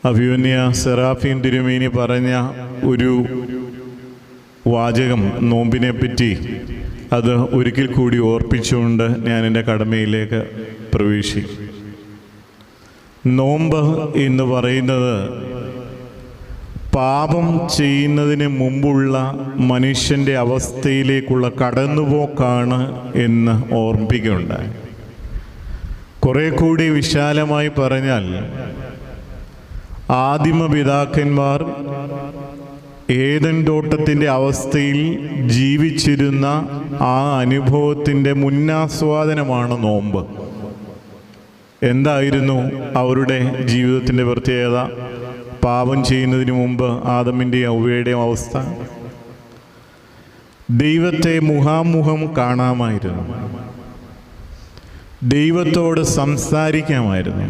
അഭിമന്യ സെറാഫീൻ തിരുമേനി പറഞ്ഞ ഒരു വാചകം നോമ്പിനെ പറ്റി അത് ഒരിക്കൽ കൂടി ഓർപ്പിച്ചുകൊണ്ട് ഞാൻ എൻ്റെ കടമയിലേക്ക് പ്രവേശിക്കും. നോമ്പ് എന്ന് പറയുന്നത് പാപം ചെയ്യുന്നതിന് മുമ്പുള്ള മനുഷ്യൻ്റെ അവസ്ഥയിലേക്കുള്ള കടന്നുപോക്കാണ് എന്ന് ഓർമ്മിപ്പിക്കുകയുണ്ടായി. കുറെ കൂടി വിശാലമായി പറഞ്ഞാൽ ആദിമപിതാക്കന്മാർ ഏദൻ തോട്ടത്തിൻ്റെ അവസ്ഥയിൽ ജീവിച്ചിരുന്ന ആ അനുഭവത്തിൻ്റെ മുന്നാസ്വാദനമാണ് നോമ്പ്. എന്തായിരുന്നു അവരുടെ ജീവിതത്തിൻ്റെ പ്രത്യേകത? പാപം ചെയ്യുന്നതിന് മുമ്പ് ആദമിൻ്റെയും ഹവ്വയുടെയും അവസ്ഥ, ദൈവത്തെ മുഖാമുഖം കാണാമായിരുന്നു, ദൈവത്തോട് സംസാരിക്കാമായിരുന്നു,